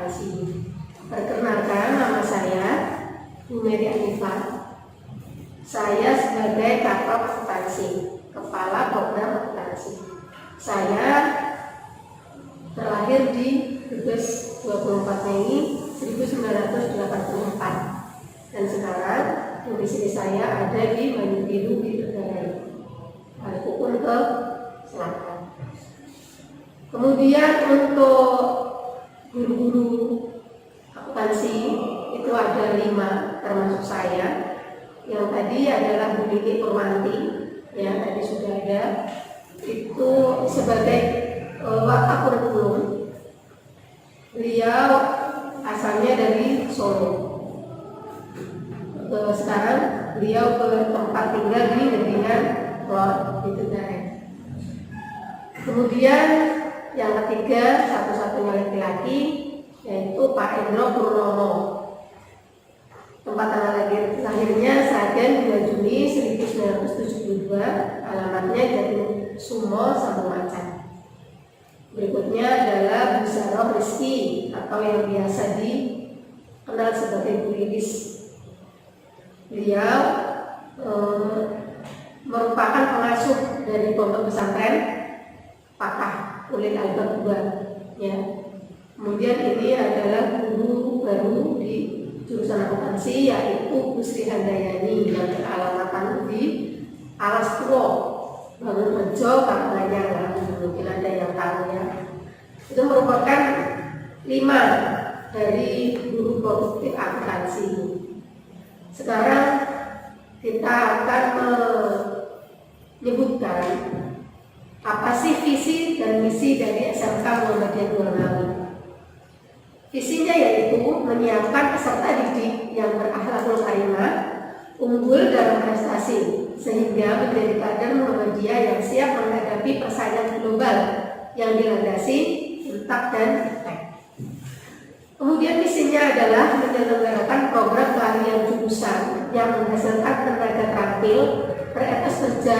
akuntansi. Perkenalkan, nama saya Bu Mary Anifah. Saya sebagai Kadrop Akuntansi, Kepala Program Akuntansi. Saya terlahir di Brebes 24 Mei 1984 dan sekarang domisili saya ada di Mandiru di Tegarai, Maluku ke selatan. Kemudian untuk guru-guru akuntansi itu ada 5 termasuk saya. Yang tadi adalah Bu Nini Purwanti, ya tadi sudah ada. Itu sebagai wakapurikulum. Beliau asalnya dari Solo. Sekarang beliau bertempat tinggal di Ngendingan Lor di Tegarai. Kemudian yang ketiga, satu-satunya laki-laki, yaitu Pak Endro Purnomo. Tempat tanggal lahirnya Sragen 2 Juni 1972, alamatnya Jati Sumo, Sambung Macan. Berikutnya adalah Bu Saroh Rizky atau yang biasa dikenal sebagai Bu Lilis. Beliau merupakan pengasuh dari pondok pesantren Pakah Ulil Albab II, ya. Kemudian ini adalah guru baru di jurusan akuntansi, yaitu Bu Sri Handayani yang beralamat di Alas Tua, Bangunrejo, Kampanyang. Mungkin ada yang tahu, ya. Itu merupakan 5 dari guru produktif akuntansi. Sekarang kita akan menyebutkan apa sih visi dan misi dari SMK Muhammadiyah Dua Ngawi. Visinya yaitu menyiapkan peserta didik yang berakhlakul karimah, unggul dalam prestasi, sehingga menjadi kader Muhammadiyah yang siap menghadapi persaingan global yang dilandasi untak dan iptek. Kemudian misinya adalah menyelenggarakan program pelatihan jurusan yang menghasilkan tenaga terampil, beretos kerja,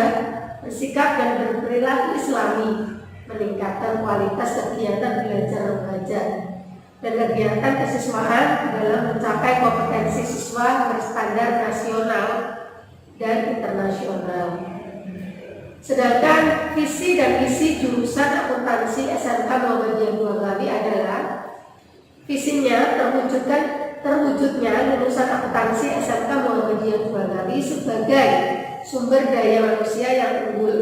bersikap dan berperilaku Islami, meningkatkan kualitas kegiatan belajar mengajar dan kegiatan kesiswaan dalam mencapai kompetensi siswa berstandar nasional dan internasional. Sedangkan visi dan misi jurusan akuntansi SMK Muhammadiyah Dua Ngawi adalah visinya terwujudnya lulusan akuntansi SMK Muhammadiyah Dua Ngawi sebagai sumber daya manusia yang unggul,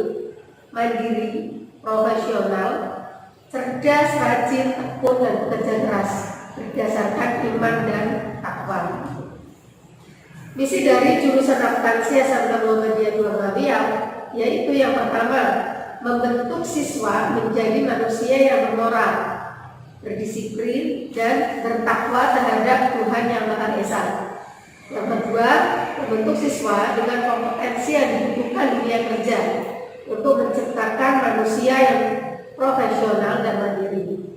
mandiri, profesional, cerdas, rajin, tekun, dan bekerja keras berdasarkan iman dan takwa. Misi dari jurusan akuntansi SMK Muhammadiyah Dua Ngawi yaitu yang pertama, membentuk siswa menjadi manusia yang bermoral, berdisiplin, dan bertakwa terhadap Tuhan Yang Maha Esa. Yang kedua, membentuk siswa dengan kompetensi yang dibutuhkan dunia kerja untuk menciptakan manusia yang profesional dan mandiri.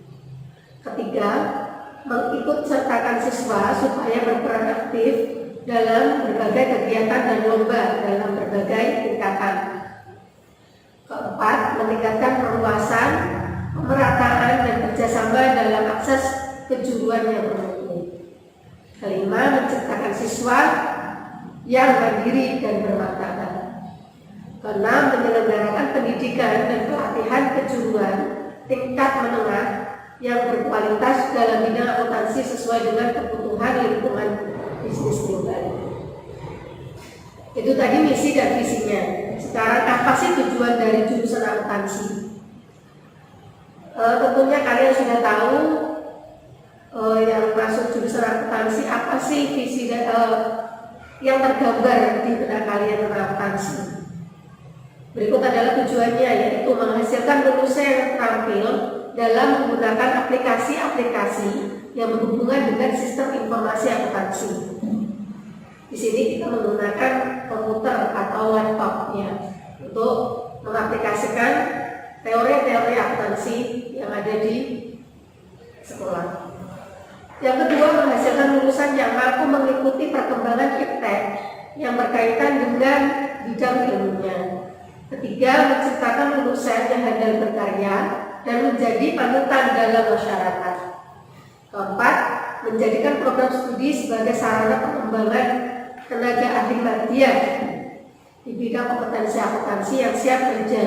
Ketiga, mengikut sertakan siswa supaya berperan aktif dalam berbagai kegiatan dan lomba dalam berbagai tingkatan. Keempat, meningkatkan perluasan, pemerataan, dan kerjasama dalam akses kejuruan yang bermutu. Kelima, menciptakan siswa yang mandiri dan bermartabat. Keenam, menyelenggarakan pendidikan dan pelatihan kejuruan tingkat menengah yang berkualitas dalam bidang akuntansi sesuai dengan kebutuhan lingkungan bisnis global. Itu tadi misi dan visinya. Sekarang apa sih tujuan dari jurusan akuntansi? Tentunya kalian sudah tahu yang masuk jurusan akuntansi apa sih visi yang tergambar di benak kalian tentang akuntansi. Berikut adalah tujuannya, yaitu menghasilkan lulusan yang terampil dalam menggunakan aplikasi-aplikasi yang berhubungan dengan sistem informasi akuntansi. Di sini kita menggunakan komputer atau laptop ya untuk mengaplikasikan teori-teori akuntansi yang ada di sekolah. Yang kedua, menghasilkan lulusan yang mampu mengikuti perkembangan iptek yang berkaitan dengan bidang ilmunya. Ketiga, menciptakan lulusan yang handal berkarya dan menjadi panutan dalam masyarakat. Keempat, menjadikan program studi sebagai sarana pengembangan tenaga ahli media di bidang kompetensi akuntansi yang siap kerja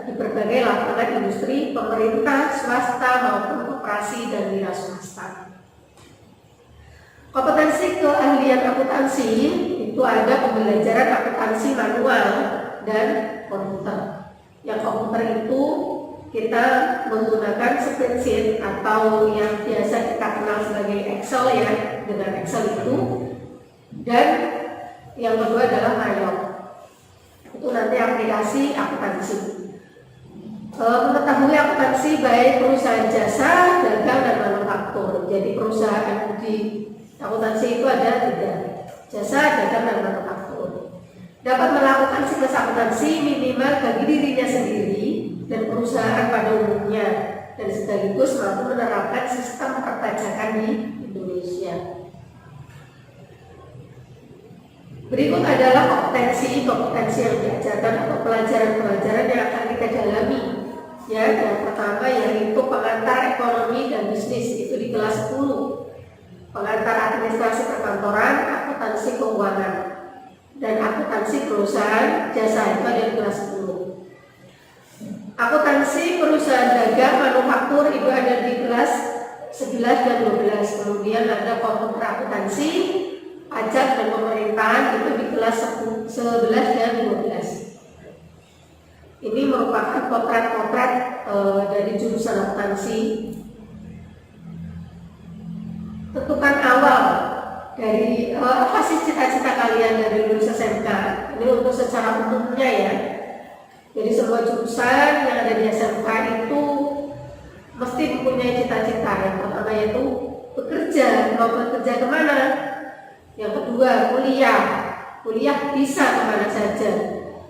di berbagai lapangan industri, pemerintah, swasta maupun koperasi dan wira swasta. Kompetensi keahlian akuntansi itu ada pembelajaran akuntansi manual dan komputer. Yang komputer itu kita menggunakan spreadsheet atau yang biasa kita kenal sebagai Excel ya, dengan Excel itu. Dan yang kedua adalah Mayok. Itu nanti aplikasi akuntansi. Mengetahui akuntansi baik perusahaan jasa, dagang dan manufaktur. Jadi perusahaan di akuntansi itu ada 3, jasa, dagang dan manufaktur. Dapat melakukan siklus akuntansi minimal bagi dirinya sendiri dan perusahaan pada umumnya, dan sekaligus mampu menerapkan sistem perpajakan di Indonesia. Berikut adalah kompetensi yang diajarkan atau pelajaran-pelajaran yang akan kita dalami. Ya, yang pertama yaitu pengantar ekonomi dan bisnis, itu di kelas 10. Pengantar administrasi perkantoran, akuntansi keuangan, dan akuntansi perusahaan jasa, itu ada di kelas 10. Akuntansi perusahaan dagang manufaktur itu ada di kelas 11 dan 12. Kemudian ada komputer akuntansi, pajak dan pemerintahan itu di kelas 11 dan 12. Ini merupakan potret-potret dari jurusan akuntansi. Tentukan awal dari apa sih cita-cita kalian dari lulus SMK. Ini untuk secara umumnya ya. Jadi semua jurusan yang ada di SMK itu mesti mempunyai cita-cita. Yang pertama yaitu bekerja, mau bekerja kemana? Yang kedua kuliah bisa kemana saja.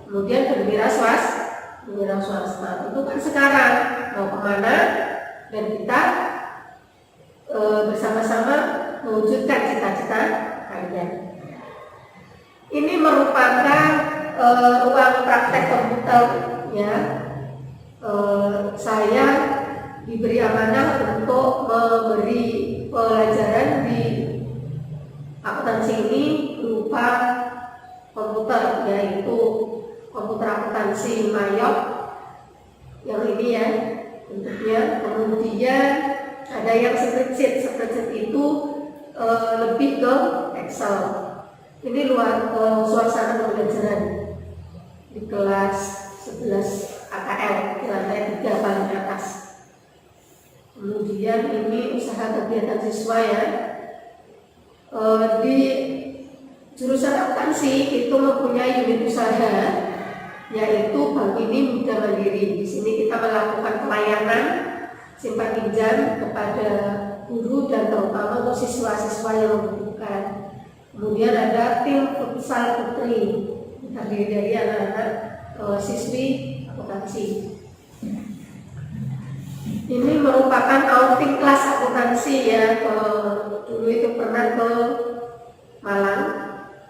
Kemudian berwira swasta itu kan sekarang mau kemana, dan kita bersama-sama mewujudkan cita-cita kalian. Ini merupakan ruang praktek komputer ya. Saya diberi amanah untuk memberi pelajaran di akuntansi ini berupa komputer, yaitu komputer akuntansi Mayok yang ini ya bentuknya. Kemudian ada yang spreadsheet itu lebih ke Excel. Ini luar suasana pembelajaran di kelas 11 AKL di lantai 3 paling atas. Kemudian ini usaha kegiatan siswa ya. Di jurusan akuntansi itu mempunyai unit usaha, yaitu Bank Ini Muda Mandiri. Di sini kita melakukan pelayanan simpan pinjam kepada guru dan terutama untuk siswa-siswa yang membutuhkan. Kemudian ada tim futsal putri, terdiri dari anak-anak siswi akuntansi. Ini merupakan outing kelas akuntansi ya. Dulu itu pernah ke Malang,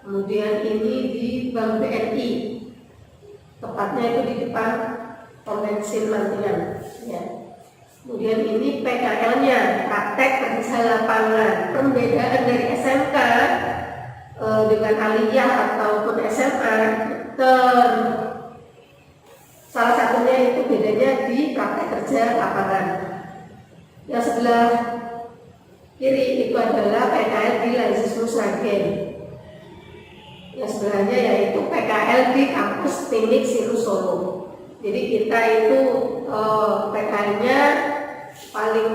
kemudian ini di Bank BNI, tepatnya itu di depan pom bensin Mantian ya. Kemudian ini PKL-nya, praktek kerja lapangan. Perbedaan dari SMK dengan aliyah ataupun SMA, salah satunya itu bedanya di praktek kerja lapangan. Yang sebelah kiri itu adalah PKL di Laisius Ragen. Yang sebelahnya yaitu PKL di kampus Teknik Sinus Solo. Jadi kita itu PKL-nya paling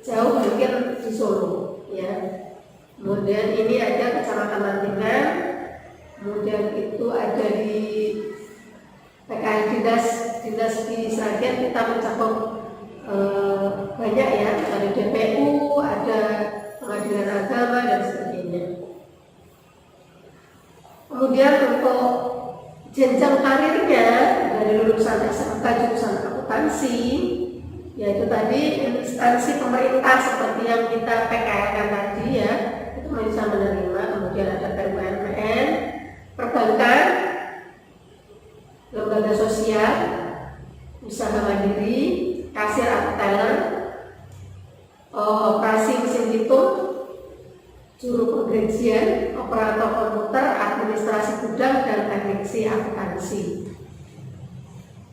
jauh mungkin di Solo ya. Kemudian ini ada Kecamatan Mantingan. Kemudian itu ada di PKL dinas di Sragen kita mencakup banyak ya, ada DPU, ada pengadilan agama dan sebagainya. Kemudian untuk jenjang karirnya dari lulusan SMK jurusan akuntansi, yaitu tadi instansi pemerintah seperti yang kita PKL-kan tadi ya, itu bisa menerima. Kemudian ada BUMN, perbankan, lembaga sosial, usaha mandiri, kasir atau teller, operasi mesin hitung, juru penggajian, operator komputer, administrasi gudang, dan teknisi akuntansi.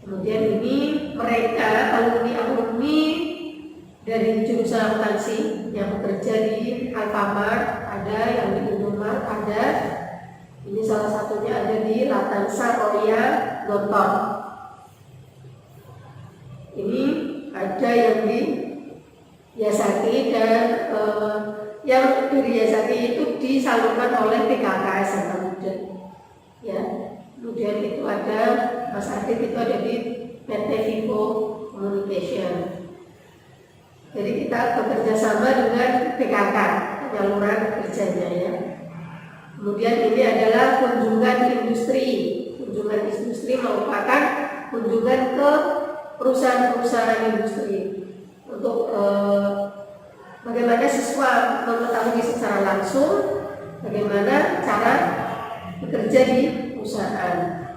Kemudian ini mereka alumni dari jurusan akuntansi yang bekerja di Alfamart, ada yang di Indomaret, ada. Ini salah satunya ada di Latansa Roya Gontor. Ini ada yang di Yasaki, dan yang di Yasaki itu disalurkan oleh PKK SMK Muda. Ya, kemudian itu ada Mas Adit, itu ada di PT Vivo Communication. Jadi kita bekerja sama dengan PKK, penyaluran kerjanya ya. Kemudian ini adalah kunjungan industri. Kunjungan industri merupakan kunjungan ke perusahaan-perusahaan industri untuk bagaimana siswa mengetahui secara langsung bagaimana cara bekerja di perusahaan.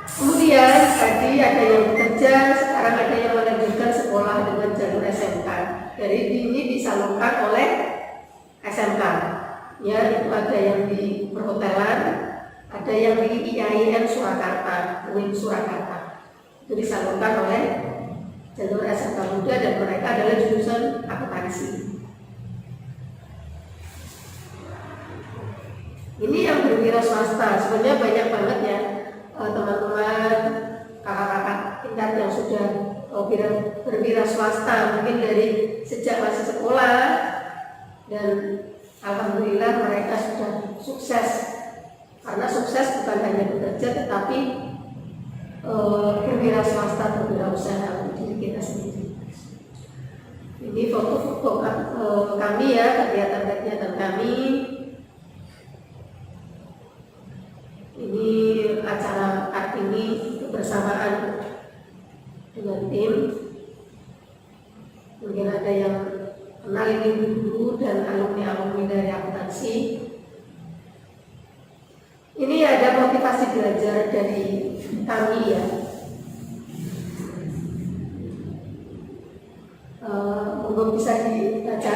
Kemudian tadi ada yang bekerja, sekarang ada yang melanjutkan sekolah dengan jalur SMK. Jadi ini disalurkan oleh SMK. Ya, itu ada yang di perhotelan, ada yang di IAIN Surakarta, UIN Surakarta. Itu disalurkan oleh jalur SMK Muda, dan mereka adalah jurusan akuntansi. Ini yang berwira swasta, sebenarnya banyak banget ya teman-teman, kakak-kakak tingkat yang sudah berwira swasta, mungkin dari sejak masih sekolah, dan alhamdulillah mereka sudah sukses. Karena sukses bukan hanya bekerja, tetapi berwira swasta, berwirausaha untuk diri kita sendiri. Ini foto-foto kami ya, kegiatan-kegiatan kami. Ini acara Kartini kebersamaan dengan tim. Mungkin ada yang kenal ini guru dan alumni dari akuntansi. Ini ada motivasi belajar dari kami ya. Monggo bisa dibaca.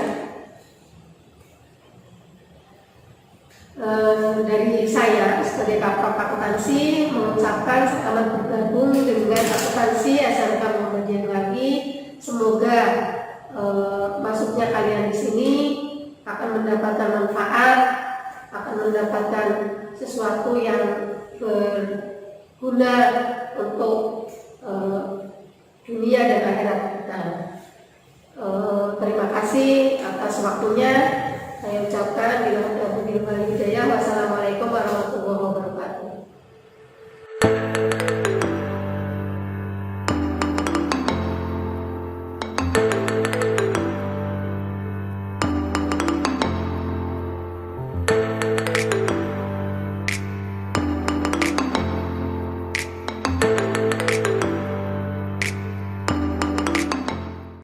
Dari saya sebagai Kapten Akuntansi mengucapkan selamat bergabung dengan akuntansi SMK Muhammadiyah lagi. Semoga masuknya kalian di sini akan mendapatkan manfaat, akan mendapatkan sesuatu yang berguna untuk dunia dan akhirat kita. Terima kasih atas waktunya. Saya ucapkan bila hidayah. Wassalamualaikum warahmatullahi wabarakatuh.